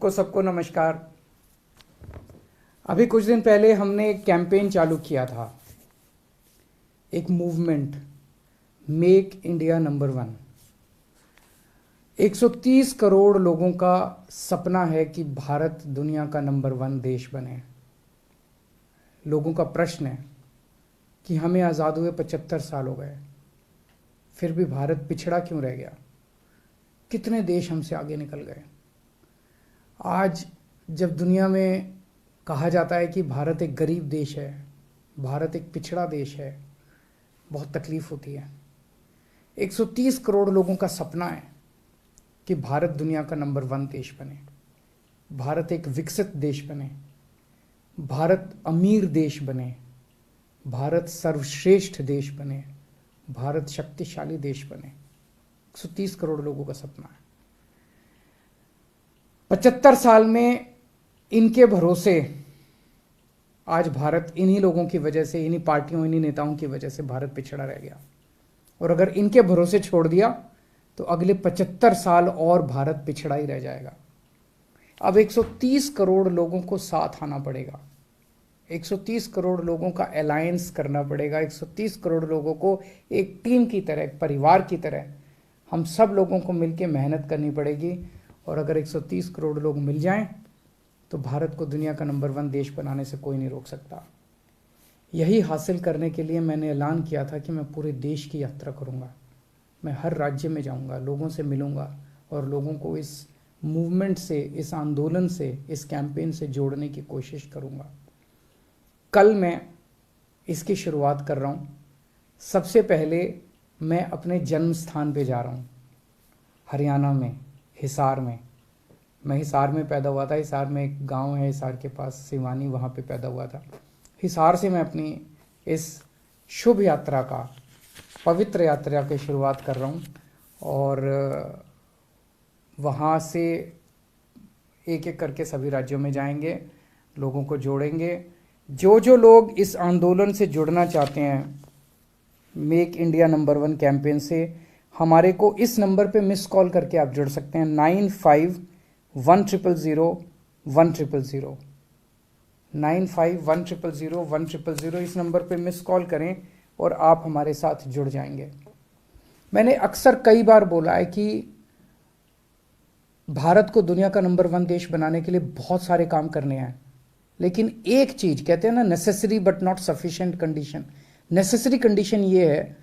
सबको नमस्कार। अभी कुछ दिन पहले हमने एक कैंपेन चालू किया था, एक movement, make India number 1। 130 crore लोगों का सपना है कि भारत दुनिया का नंबर 1 देश बने। लोगों का प्रश्न है कि हमें आज़ाद हुए 75 साल हो गए, फिर भी भारत पिछड़ा क्यों रह गया? कितने देश हमसे आगे निकल गए। आज जब दुनिया में कहा जाता है कि भारत एक गरीब देश है, भारत एक पिछड़ा देश है, बहुत तकलीफ होती है। 130 करोड़ लोगों का सपना है कि भारत दुनिया का नंबर 1 देश बने, भारत एक विकसित देश बने, भारत अमीर देश बने, भारत सर्वश्रेष्ठ देश बने, भारत शक्तिशाली देश बने। 130 करोड़ लोगों का सपना है। 75 साल में इनके भरोसे आज भारत, इन्हीं लोगों की वजह से, इन्हीं पार्टियों, इन्हीं नेताओं की वजह से भारत पिछड़ा रह गया। और अगर इनके भरोसे छोड़ दिया तो अगले 75 साल और भारत पिछड़ा ही रह जाएगा। अब 130 करोड़ लोगों को साथ आना पड़ेगा, 130 करोड़ लोगों का अलायंस करना पड़ेगा, 130 करोड़ लोगों को एक टीम की तरह, एक परिवार की तरह हम सब लोगों को मिलकर मेहनत करनी पड़ेगी। और अगर 130 करोड़ लोग मिल जाएं तो भारत को दुनिया का नंबर 1 देश बनाने से कोई नहीं रोक सकता। यही हासिल करने के लिए मैंने ऐलान किया था कि मैं पूरे देश की यात्रा करूंगा। मैं हर राज्य में जाऊंगा, लोगों से मिलूंगा और लोगों को इस मूवमेंट से, इस आंदोलन से, इस कैंपेन से जोड़ने की कोशिश करूंगा। कल मैं इसकी शुरुआत कर रहा हूं। सबसे पहले मैं अपने जन्म स्थान पे जा रहा हूं, हरियाणा में, हिसार में। मैं हिसार में पैदा हुआ था। हिसार में एक गांव है, हिसार के पास सिवानी, वहाँ पे पैदा हुआ था। हिसार से मैं अपनी इस शुभ यात्रा का, पवित्र यात्रा की शुरुआत कर रहा हूँ। और वहाँ से एक एक करके सभी राज्यों में जाएंगे, लोगों को जोड़ेंगे। जो जो लोग इस आंदोलन से जुड़ना चाहते हैं, मेक इंडिया नंबर 1 कैंपेन से, हमारे को इस नंबर पे मिस कॉल करके आप जुड़ सकते हैं। 95-100-100 95-100-100 इस नंबर पे मिस कॉल करें और आप हमारे साथ जुड़ जाएंगे। मैंने अक्सर कई बार बोला है कि भारत को दुनिया का नंबर 1 देश बनाने के लिए बहुत सारे काम करने हैं, लेकिन एक चीज कहते हैं ना, necessary but not sufficient condition. Necessary condition ये है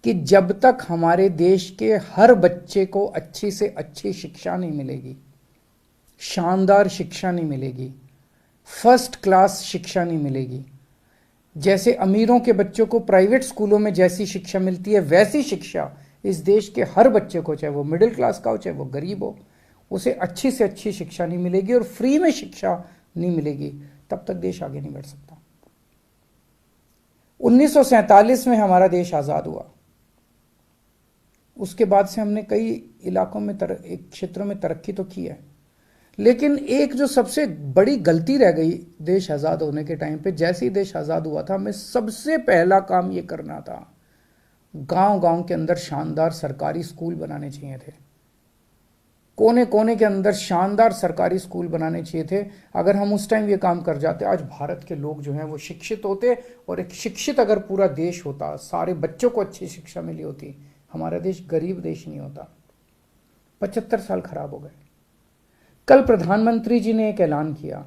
कि जब तक हमारे देश के हर बच्चे को अच्छी से अच्छी शिक्षा नहीं मिलेगी, शानदार शिक्षा नहीं मिलेगी, फर्स्ट क्लास शिक्षा नहीं मिलेगी, जैसे अमीरों के बच्चों को प्राइवेट स्कूलों में जैसी शिक्षा मिलती है, वैसी शिक्षा इस देश के हर बच्चे को, चाहे वो मिडिल क्लास का हो, चाहे वो गरीब हो, उसे अच्छी से अच्छी शिक्षा नहीं मिलेगी और फ्री में शिक्षा नहीं मिलेगी, तब तक देश आगे नहीं बढ़ सकता। 1947 में हमारा देश आज़ाद हुआ। उसके बाद से हमने कई इलाकों में, एक क्षेत्रों में तरक्की तो की है, लेकिन एक जो सबसे बड़ी गलती रह गई देश आज़ाद होने के टाइम पे, जैसे ही देश आज़ाद हुआ था, हमें सबसे पहला काम ये करना था, गांव गांव के अंदर शानदार सरकारी स्कूल बनाने चाहिए थे। कोने कोने के अंदर शानदार सरकारी स्कूल बनाने चाहिए थे। अगर हम उस टाइम ये काम कर जाते, आज भारत के लोग जो हैं वो शिक्षित होते, और एक शिक्षित अगर पूरा देश होता, सारे बच्चों को अच्छी शिक्षा मिली होती, हमारा देश गरीब देश नहीं होता। 75 साल खराब हो गए। कल प्रधानमंत्री जी ने एक ऐलान किया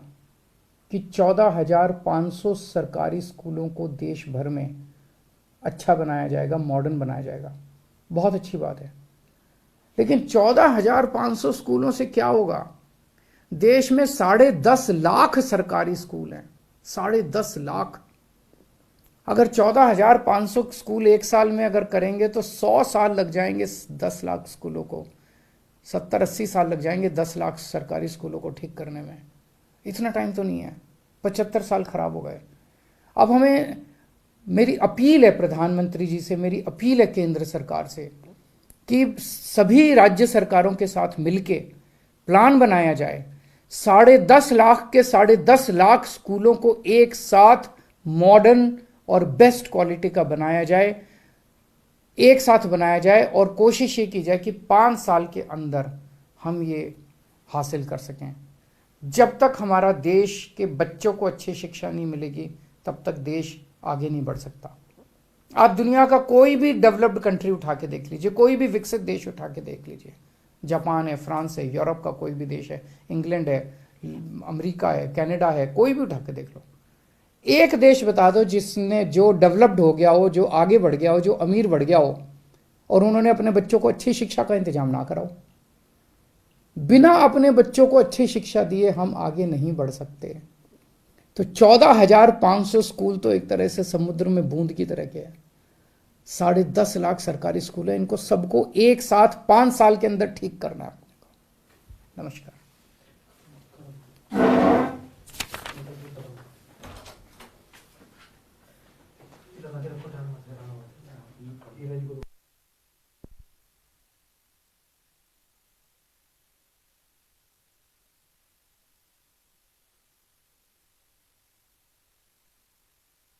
कि 14,500 सरकारी स्कूलों को देश भर में अच्छा बनाया जाएगा, मॉडर्न बनाया जाएगा। बहुत अच्छी बात है, लेकिन 14,500 स्कूलों से क्या होगा? देश में 10.5 लाख सरकारी स्कूल हैं, 10.5 लाख। अगर 14,500 स्कूल एक साल में अगर करेंगे तो 100 साल लग जाएंगे 10 लाख स्कूलों को, 70-80 साल लग जाएंगे 10 लाख सरकारी स्कूलों को ठीक करने में। इतना टाइम तो नहीं है। 75 साल खराब हो गए। अब हमें, मेरी अपील है प्रधानमंत्री जी से, मेरी अपील है केंद्र सरकार से कि सभी राज्य सरकारों के साथ मिलके प्लान बनाया जाए, 10.5 लाख के 10.5 लाख स्कूलों को एक साथ मॉडर्न और बेस्ट क्वालिटी का बनाया जाए, एक साथ बनाया जाए, और कोशिश ये की जाए कि 5 साल के अंदर हम ये हासिल कर सकें। जब तक हमारा देश के बच्चों को अच्छी शिक्षा नहीं मिलेगी तब तक देश आगे नहीं बढ़ सकता। आप दुनिया का कोई भी डेवलप्ड कंट्री उठा के देख लीजिए, कोई भी विकसित देश उठा के देख लीजिए, जापान है, फ्रांस है, यूरोप का कोई भी देश है, इंग्लैंड है, अमेरिका है, कनाडा है, कोई भी उठा के देख लो। एक देश बता दो जिसने जो डेवलप्ड हो गया हो, जो आगे बढ़ गया हो, जो अमीर बढ़ गया हो और उन्होंने अपने बच्चों को अच्छी शिक्षा का इंतजाम ना करा हो। बिना अपने बच्चों को अच्छी शिक्षा दिए हम आगे नहीं बढ़ सकते। तो 14,500 स्कूल तो एक तरह से समुद्र में बूंद की तरह के हैं। 10.5 लाख सरकारी स्कूल है, इनको सबको एक साथ 5 साल के अंदर ठीक करना है अपने को। नमस्कार।